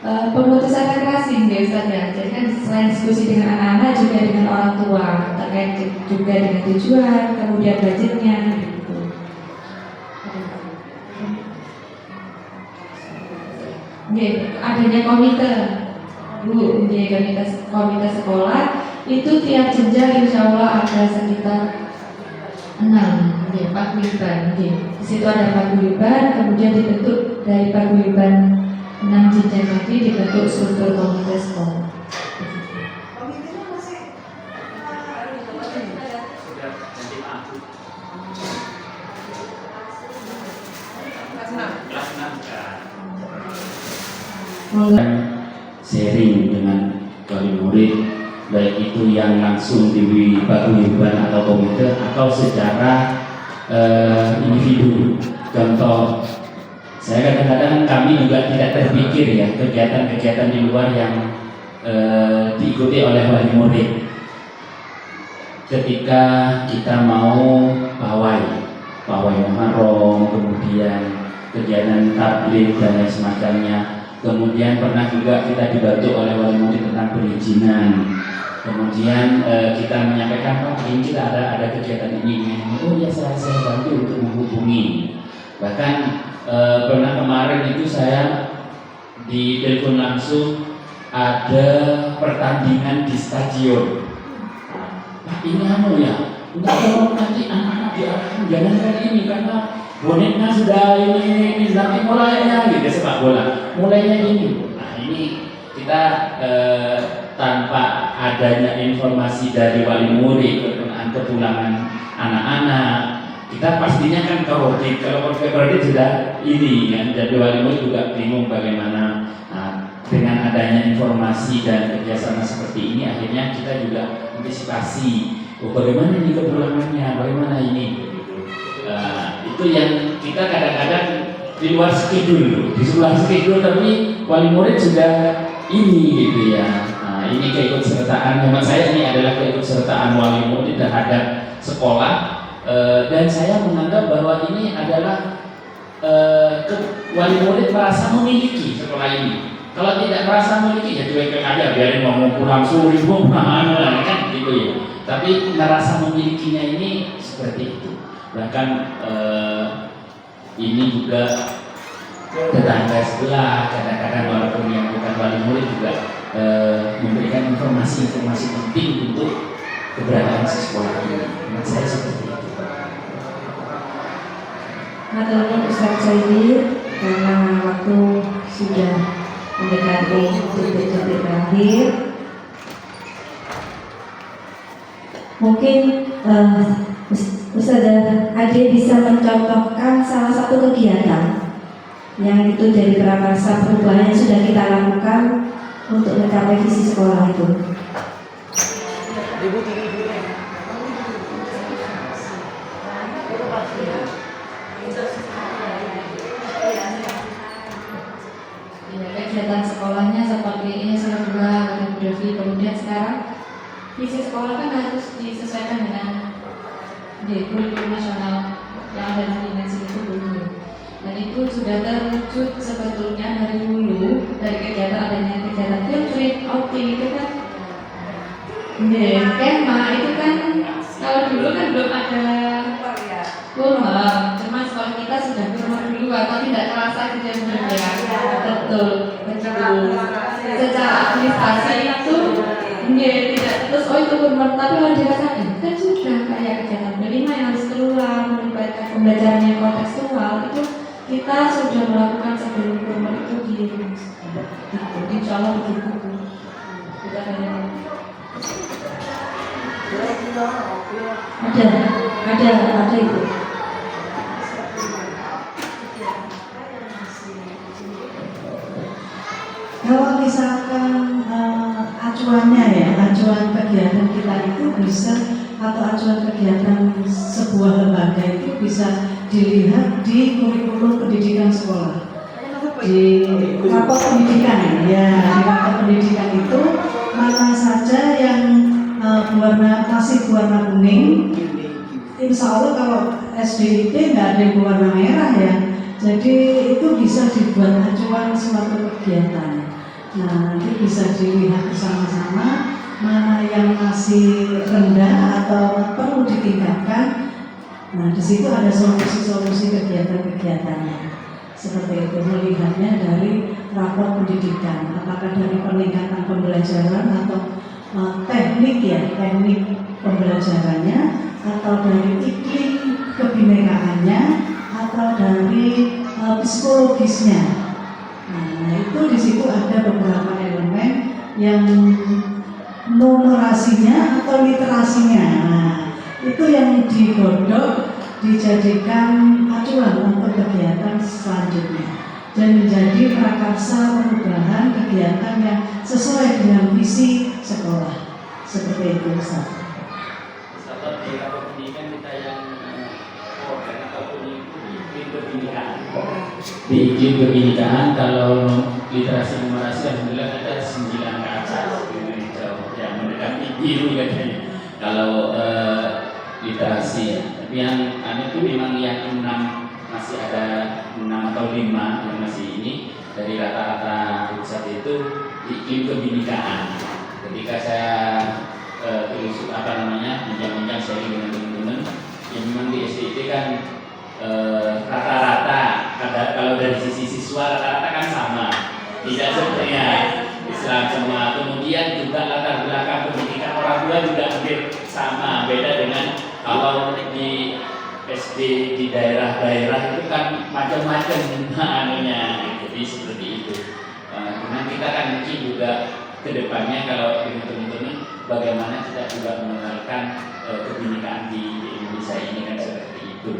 pemutusan relasi, ya Ustaz ya. Jadi kan selain diskusi dengan anak-anak juga dengan orang tua terkait juga dengan tujuan, kemudian budgetnya gitu. Adanya komite, Bu, komite sekolah itu tiap jenjang insya Allah ada sekitar 6, paguyuban. Di situ ada paguyuban, kemudian dibentuk dari paguyuban 6 jenjang tadi dibentuk struktur komite sekolah. Sharing dengan wali murid, baik itu yang langsung di paguyuban atau komite atau secara individu. Contoh, saya kadang-kadang kami juga tidak terpikir ya kegiatan-kegiatan di luar yang diikuti oleh wali murid. Ketika kita mau pawai Muharram, kemudian kegiatan tabligh dan lain semacamnya. Kemudian pernah juga kita dibantu oleh wali murid tentang perizinan. Kemudian kita menyampaikan, Pak, ini kita ada kegiatan ini. Oh ya, saya bantu untuk menghubungi. Bahkan pernah kemarin itu saya ditelepon langsung ada pertandingan di stadion. Pak, ini ya, untuk nanti anak-anak diarahkan jangan kayak ini karena boneknya sudah ini nanti mulainya gitu sepak bola mulainya ini. Nah ini kita tanpa adanya informasi dari wali murid berkenaan kepulangan anak-anak, kita pastinya kan kaotik. Kalau kaotik sudah ini kan, jadi wali murid juga bingung bagaimana. Nah, dengan adanya informasi dan kerjasama seperti ini, akhirnya kita juga antisipasi, bagaimana ini kepulangannya, bagaimana ini. Itu yang kita kadang-kadang di luar schedule, tapi wali murid sudah ini gitu ya. Nah, ini keikutsertaan, memang saya ini adalah keikutsertaan wali murid terhadap sekolah, dan saya menganggap bahwa ini adalah wali murid merasa memiliki sekolah ini. Kalau tidak merasa memiliki ya cuek aja, biarin mau pulang suri kan gitu ya. Tapi merasa memilikinya ini seperti itu. Bahkan ini juga tetangga sebelah kadang-kadang walaupun yang bukan wali murid juga memberikan informasi-informasi penting untuk keberadaan sekolah ini. Menurut saya seperti itu. Maturnuwun Ustaz Saidi, karena waktu sudah mendekati detik-detik terakhir, mungkin Ustazah Ade bisa mencontohkan salah satu kegiatan yang itu dari prakarsa perubahan yang sudah kita lakukan untuk mencapai visi sekolah itu. Kegiatan sekolahnya seperti ini serba fotografi, kemudian sekarang visi sekolah kan harus disesuaikan dengan kurikulum nasional yang ada di dimensi itu dulu, dan itu sudah terwujud sebetulnya dari dulu, dari kegiatan adanya kegiatan field trip, outing itu kan kema itu kan kalau dulu kan belum ada kurma, cuma sekolah kita sudah kurma dulu atau tidak terasa gitu ya, betul secara administrasi itu tidak terus itu kurma, tapi kalau dirasakan kan sudah kayak kegiatan kelima yang harus keluar melibatkan pembelajaran yang kontekstual itu kita sudah melakukan sebelum kurma itu di insya Allah begitu. Ada itu. Kalau misalkan acuan kegiatan kita itu bisa, atau acuan kegiatan sebuah lembaga itu bisa dilihat di kurikulum pendidikan sekolah, di rapor pendidikan ya, di rapor pendidikan itu mana saja yang masih berwarna kuning insya Allah kalau SDIT nggak ada yang warna merah ya, jadi itu bisa dibuat acuan suatu kegiatan. Nah, nanti bisa dilihat bersama-sama mana yang masih rendah atau perlu ditingkatkan. Nah, di situ ada solusi-solusi kegiatan-kegiatannya. Seperti itu, melihatnya dari rapor pendidikan, apakah dari peningkatan pembelajaran atau teknik pembelajarannya, atau dari iklim kebinekaannya, atau dari psikologisnya. Nah, itu di situ ada beberapa elemen yang numerasinya atau literasinya. Nah, itu yang digodok, dijadikan acuan untuk kegiatan selanjutnya dan menjadi prakarsa perubahan kegiatan yang sesuai dengan visi sekolah. Seperti itu, Ustaz. Seperti rapor pendidikan kita yang ataupun iklim kebinekaan. Di iklim kebinekaan kalau literasi numerasi alhamdulillah ada 9 ke atas, yang mendekati biru katanya. Kalau literasi, tapi yang itu memang yang 6 masih ada 6 atau 5 yang masih ini dari rata-rata pusat itu iklim kebinekaan. Ketika saya telusur bincang-bincang sharing dengan teman-teman, yang memang di SDIT kan rata-rata kalau dari sisi siswa rata-rata kan sama, tidak sebenarnya Islam semua. Kemudian juga latar belakang pendidikan orang tua juga hampir sama, beda dengan kalau di SD di daerah-daerah itu kan macam-macam anunya, jadi seperti itu. Kemudian kita kan mungkin juga kedepannya kalau dengan teman-teman bagaimana kita juga mengenalkan kebinekaan di Indonesia ini kan seperti itu.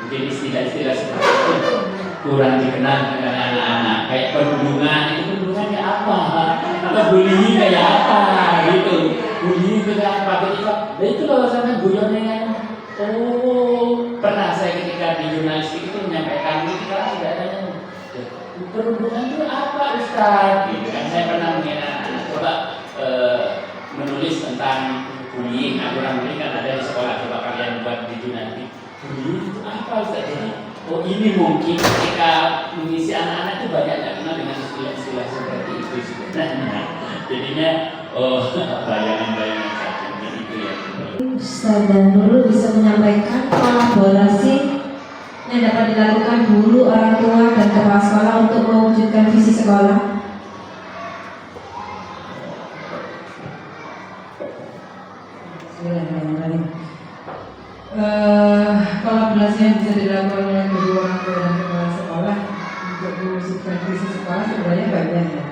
Mungkin istilah-istilah seperti itu kurang dikenal dengan anak-anak. Kayak perundungan, itu perundungannya apa? Atau bullying kayak apa? Gitu. Bullying kayak apa? Itu loh sama guyonnya. Oh, pernah saya ketika di jurnalistik itu menyampaikan ini kalau tidak ada perundungan itu apa, Ustaz? Gitu kan saya pernah coba menulis tentang bullying, aturan bullying kan ada di sekolah, coba kalian buat di jurnalistik. Bullying itu apa, Ustaz? Jadi, oh ini mungkin ketika mengisi anak-anak itu banyak yang kenal dengan istilah-istilah seperti itu sebenarnya. Jadinya, bayangan-bayangan saja itu ya. Ustaz dan Nurul bisa menyampaikan kolaborasi yang dapat dilakukan guru, orang tua, dan kepala sekolah untuk mewujudkan visi sekolah. Bismillahirrahmanirrahim. Kolaborasi yang bisa dilakukan oleh guru, orang tua, dan kepala sekolah untuk mewujudkan visi sekolah sebenarnya banyak ya.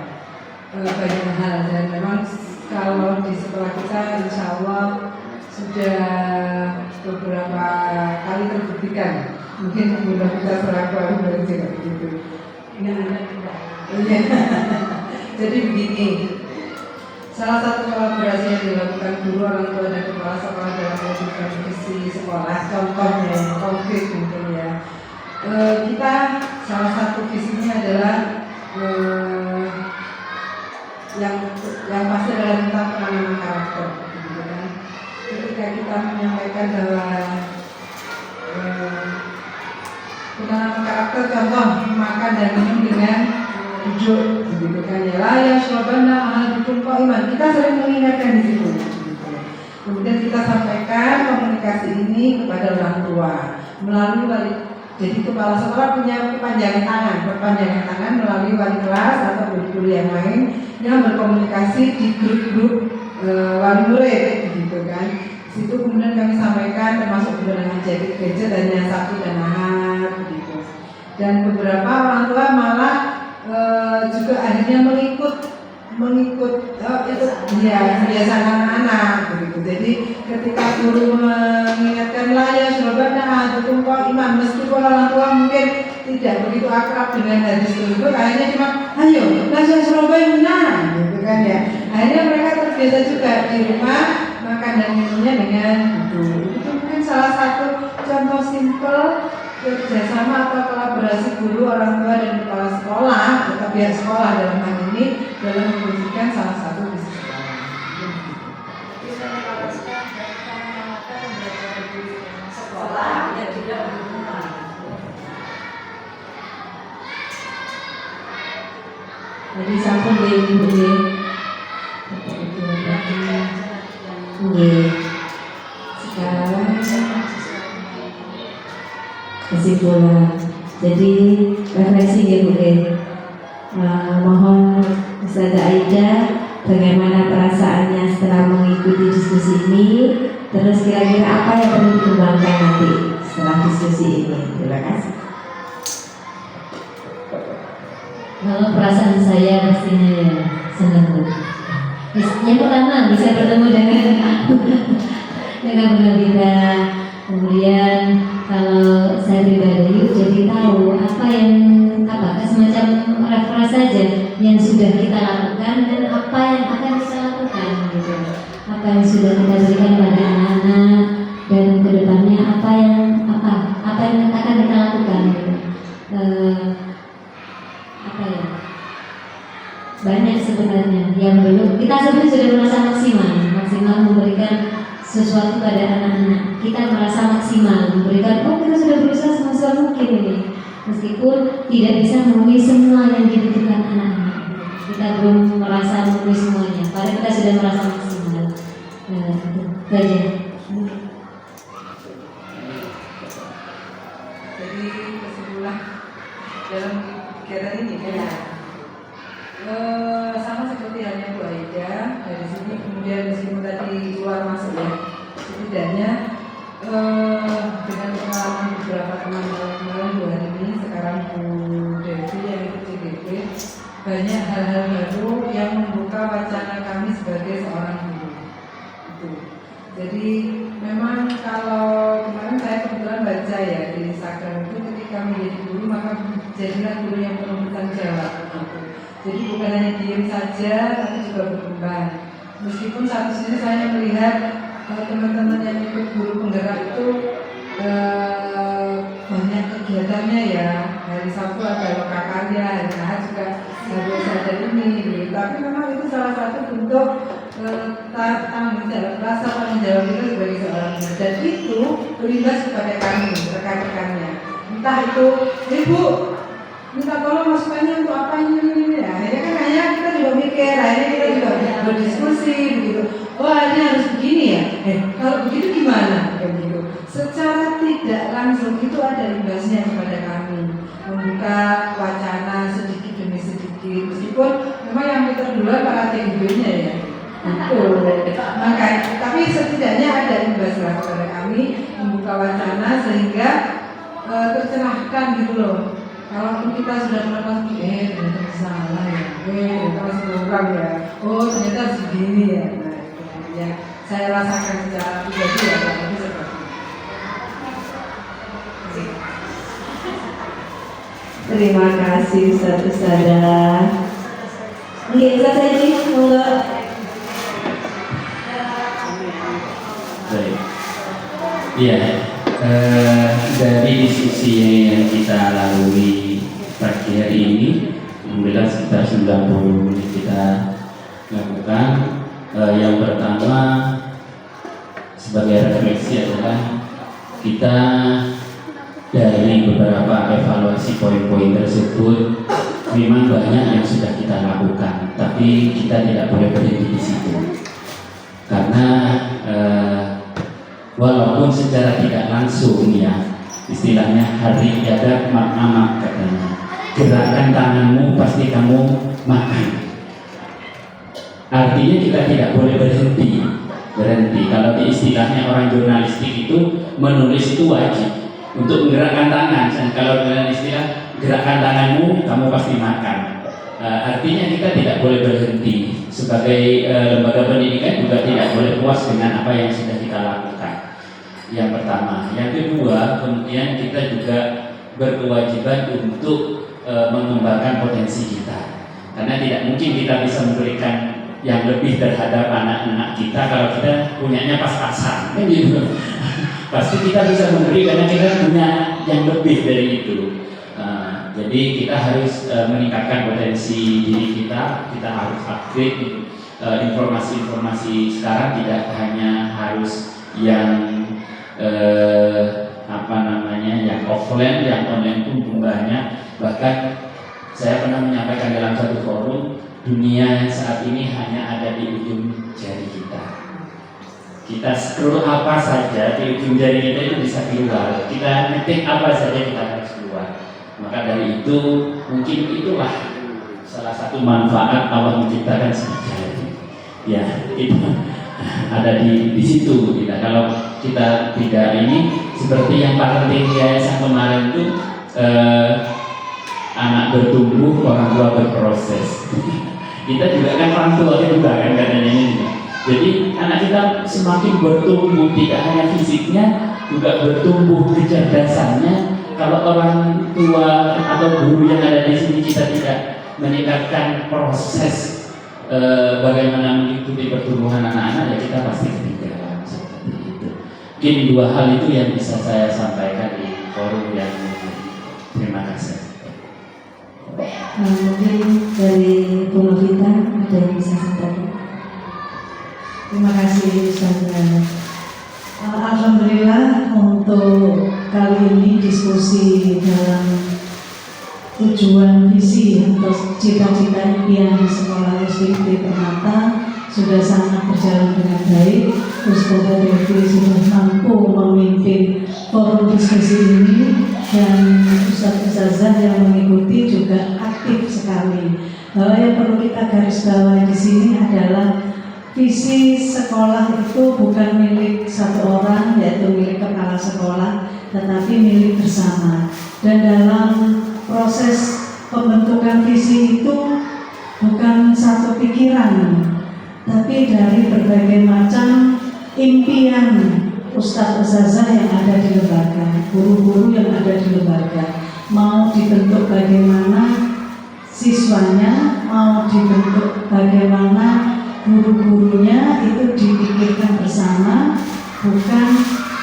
Banyak hal, dan memang kalau di sekolah kita insya Allah sudah beberapa kali terbuktikan. Mungkin mudah kita selaku ahli juga begitu. Iya. Jadi begini, salah satu kolaborasi yang dilakukan guru, orang tua, dan kepala sekolah dalam mewujudkan visi sekolah, contohnya yang konkret mungkin ya. Kita salah satu visinya adalah yang pasti adalah tentang penanaman karakter. Gitu kan. Ketika kita menyampaikan bahwa penanaman karakter, contoh makan dan minum dengan duduk, begitu kan ya. Layar syobana mahal bikin iman. Kita sering mengingatkan di situ. Kemudian kita sampaikan komunikasi ini kepada orang tua melalui Jadi kepala sekolah punya perpanjangan tangan melalui wali kelas atau guru-guru yang lain yang berkomunikasi di grup-grup wali murid, gitu kan. Situ kemudian kami sampaikan termasuk kebenaran jadi gereja dan Sabtu dan Ahad, gitu. Dan beberapa orang tua malah juga akhirnya mengikut kebiasaan anak-anak, begitu. Jadi ketika guru mengingatkan lah ya Surabaya dukung kok imam, meskipun orang tua mungkin tidak begitu akrab dengan hadis tersebut, akhirnya cuma ayo nasihat Surabaya menang, gitu kan ya. Akhirnya mereka terbiasa juga di rumah makan dan minumnya dengan itu mungkin salah satu contoh simpel kerjasama atau kolaborasi guru, orang tua dan kepala sekolah atau pihak sekolah dalam hal ini dalam mewujudkan salah satu visi sekolah yang tidak berhubungan. Jadi sampun ibu sekarang kesimpulan. Jadi refleksi ya Bu. Mohon Ustazah Aida bagaimana perasaannya setelah mengikuti diskusi ini, terus kira-kira apa yang perlu dikembangkan nanti setelah diskusi ini. Terima kasih. Kalau perasaan saya pastinya ya senang Bu. Yang pertama bisa bertemu dengan Bu Nabila. Kemudian kalau saya pribadi jadi tahu apa semacam referensi saja yang sudah kita lakukan dan apa yang akan kita lakukan gitu. Apa yang sudah kita berikan pada anak-anak dan kedepannya apa yang akan kita lakukan gitu. Banyak sebenarnya yang belum kita sebenarnya sudah merasa maksimal memberikan sesuatu pada anak-anak. Kita merasa maksimal memberikan, kita sudah berusaha semaksimal mungkin ini, meskipun tidak bisa memenuhi semua yang dibutuhkan anak-anak. Kita belum merasa memenuhi semuanya, padahal kita sudah merasa maksimal. Itu saja. Jadi kesimpulan dalam kegiatan ini sama seperti halnya Bu Aida dari sini, kemudian meskipun tadi keluar masuk ya, setidaknya dengan pengalaman beberapa teman-teman kemarin 2 hari ini, sekarang Bu Devi yang ikut CGP, banyak hal-hal baru yang membuka wacana kami sebagai seorang guru. Jadi memang kalau kemarin saya kebetulan baca ya di Instagram itu, ketika menjadi guru maka jadilah guru yang penuh tanggung jawab. Jadi bukan hanya diam saja, tapi juga berkembang. Meskipun satu sisi saya melihat teman-teman yang ikut guru penggerak itu banyak kegiatannya ya. Hari Sabtu ada lokakarya, hari Ahad juga ada saja ini. Tapi memang itu salah satu bentuk tanggung jawab, rasa tanggung jawab kita sebagai seorang guru. Dan itu berimbas kepada kami, rekan-rekannya. Entah itu, Ibu, minta tolong masukannya untuk apa ini ya. Akhirnya kita juga mikir, akhirnya kita juga berdiskusi begitu. Ini harus begini ya. Kalau begitu gimana? Begitu. Secara tidak langsung itu ada imbasnya kepada kami, membuka wacana sedikit demi sedikit. Meskipun memang yang kita duluan para TGB-nya ya. Maka, tapi setidaknya ada imbas kepada kami, membuka wacana sehingga tercerahkan gitu loh. Kalau kita sudah melakukan ternyata salah ya, ternyata masih kurang ya, ternyata segini ya. Nah, itu yang saya rasakan secara pribadi ya, tapi seperti itu. Terima kasih Ustazah. Mungkin Ustazah ini monggo. Baik. Iya. Dari diskusi yang kita lalui pagi hari ini, alhamdulillah sekitar 90 menit kita lakukan. Yang pertama sebagai refleksi adalah kita dari beberapa evaluasi poin-poin tersebut memang banyak yang sudah kita lakukan, tapi kita tidak boleh berhenti di situ karena walaupun secara tidak langsung ya, istilahnya hari ibadah maaf katanya. Gerakkan tanganmu pasti kamu makan. Artinya kita tidak boleh berhenti. Kalau di istilahnya orang jurnalistik itu menulis itu wajib untuk menggerakkan tangan. Kalau dengan istilah gerakkan tanganmu, kamu pasti makan. Artinya kita tidak boleh berhenti. Sebagai lembaga pendidikan juga tidak boleh puas dengan apa yang sudah kita lakukan. Yang pertama, yang kedua, kemudian kita juga berkewajiban untuk mengembangkan potensi kita. Karena tidak mungkin kita bisa memberikan yang lebih terhadap anak-anak kita kalau kita punyanya pas-pasan, kan gitu. Pasti kita bisa memberi karena kita punya yang lebih dari itu. Jadi kita harus meningkatkan potensi diri kita. Kita harus upgrade informasi-informasi sekarang, tidak hanya harus yang yang offline, yang online pun banyak. Bahkan saya pernah menyampaikan dalam satu forum, dunia saat ini hanya ada di ujung jari kita. Kita scroll apa saja di ujung jari kita itu bisa keluar. Kita ngetik apa saja kita harus keluar. Maka dari itu mungkin itulah salah satu manfaat Allah menciptakan jari. Ya, itu ada di situ kita. Kalau kita tidak ini seperti yang parenting yayasan kemarin itu anak bertumbuh, orang tua berproses. Kita juga kan orang tua juga kan katanya ini. Jadi anak kita semakin bertumbuh, tidak hanya fisiknya, juga bertumbuh kecerdasannya. Kalau orang tua atau guru yang ada di sini kita tidak meningkatkan proses bagaimana mengikuti pertumbuhan anak-anak, ya kita pasti ketinggalan seperti itu. Mungkin dua hal itu yang bisa saya sampaikan di forum yang ini. Terima kasih. Mungkin dari Bu Novita ada yang bisa sampaikan. Terima kasih Ustazah. Alhamdulillah untuk kali ini diskusi dalam tujuan visi atau cita-cita impian di sekolah SD Permata sudah sangat berjalan dengan baik. Ustazah Devi sudah mampu memimpin forum diskusi ini dan Ustazah yang mengikuti juga aktif sekali. Bahwa yang perlu kita garis bawahi di sini adalah visi sekolah itu bukan milik satu orang, yaitu milik kepala sekolah, tetapi milik bersama. Dan dalam proses pembentukan visi itu bukan satu pikiran, tapi dari berbagai macam impian ustaz-ustazah yang ada di lembaga, guru-guru yang ada di lembaga, mau dibentuk bagaimana siswanya, mau dibentuk bagaimana guru-gurunya, itu dipikirkan bersama, bukan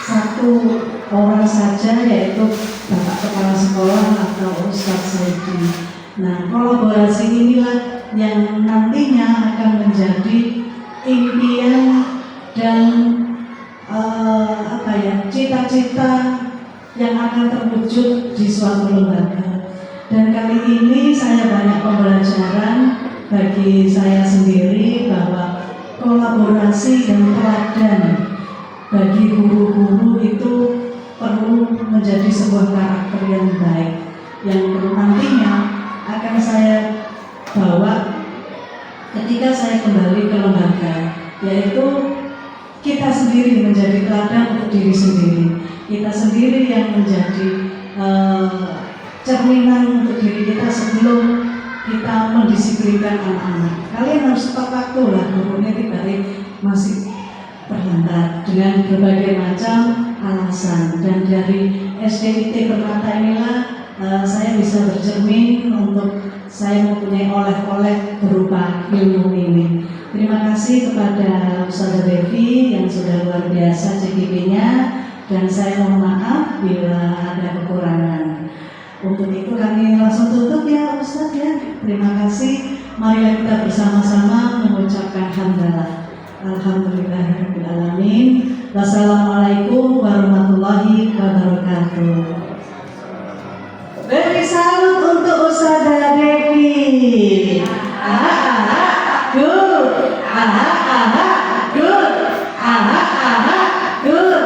satu orang saja, yaitu Bapak Kepala Sekolah atau Ustadz Saidi. Nah, kolaborasi inilah yang nantinya akan menjadi impian dan cita-cita yang akan terwujud di suatu lembaga. Dan kali ini saya banyak pembelajaran bagi saya sendiri bahwa kolaborasi dan teladan bagi guru-guru itu perlu menjadi sebuah karakter yang baik, yang nantinya akan saya bawa ketika saya kembali ke lembaga, yaitu kita sendiri menjadi teladan untuk diri sendiri, kita sendiri yang menjadi cerminan untuk diri kita sebelum kita mendisiplinkan anak-anak. Kalian harus tepat waktu lah, gurunya tidak masih berlantar dengan berbagai macam alasan. Dan dari SDIT Permata inilah saya bisa bercermin untuk saya mempunyai oleh-oleh berupa ilmu ini. Terima kasih kepada Ustazah Devi yang sudah luar biasa CGP-nya, dan saya mohon maaf bila ada kekurangan. Untuk itu kami langsung tutup ya Ustaz ya. Terima kasih. Mari kita bersama-sama mengucapkan hamdalah. Alhamdulillahirrahmanirrahim. Wassalamualaikum warahmatullahi wabarakatuh. Beri salut untuk Ustazah Devi. Good. Good. Good.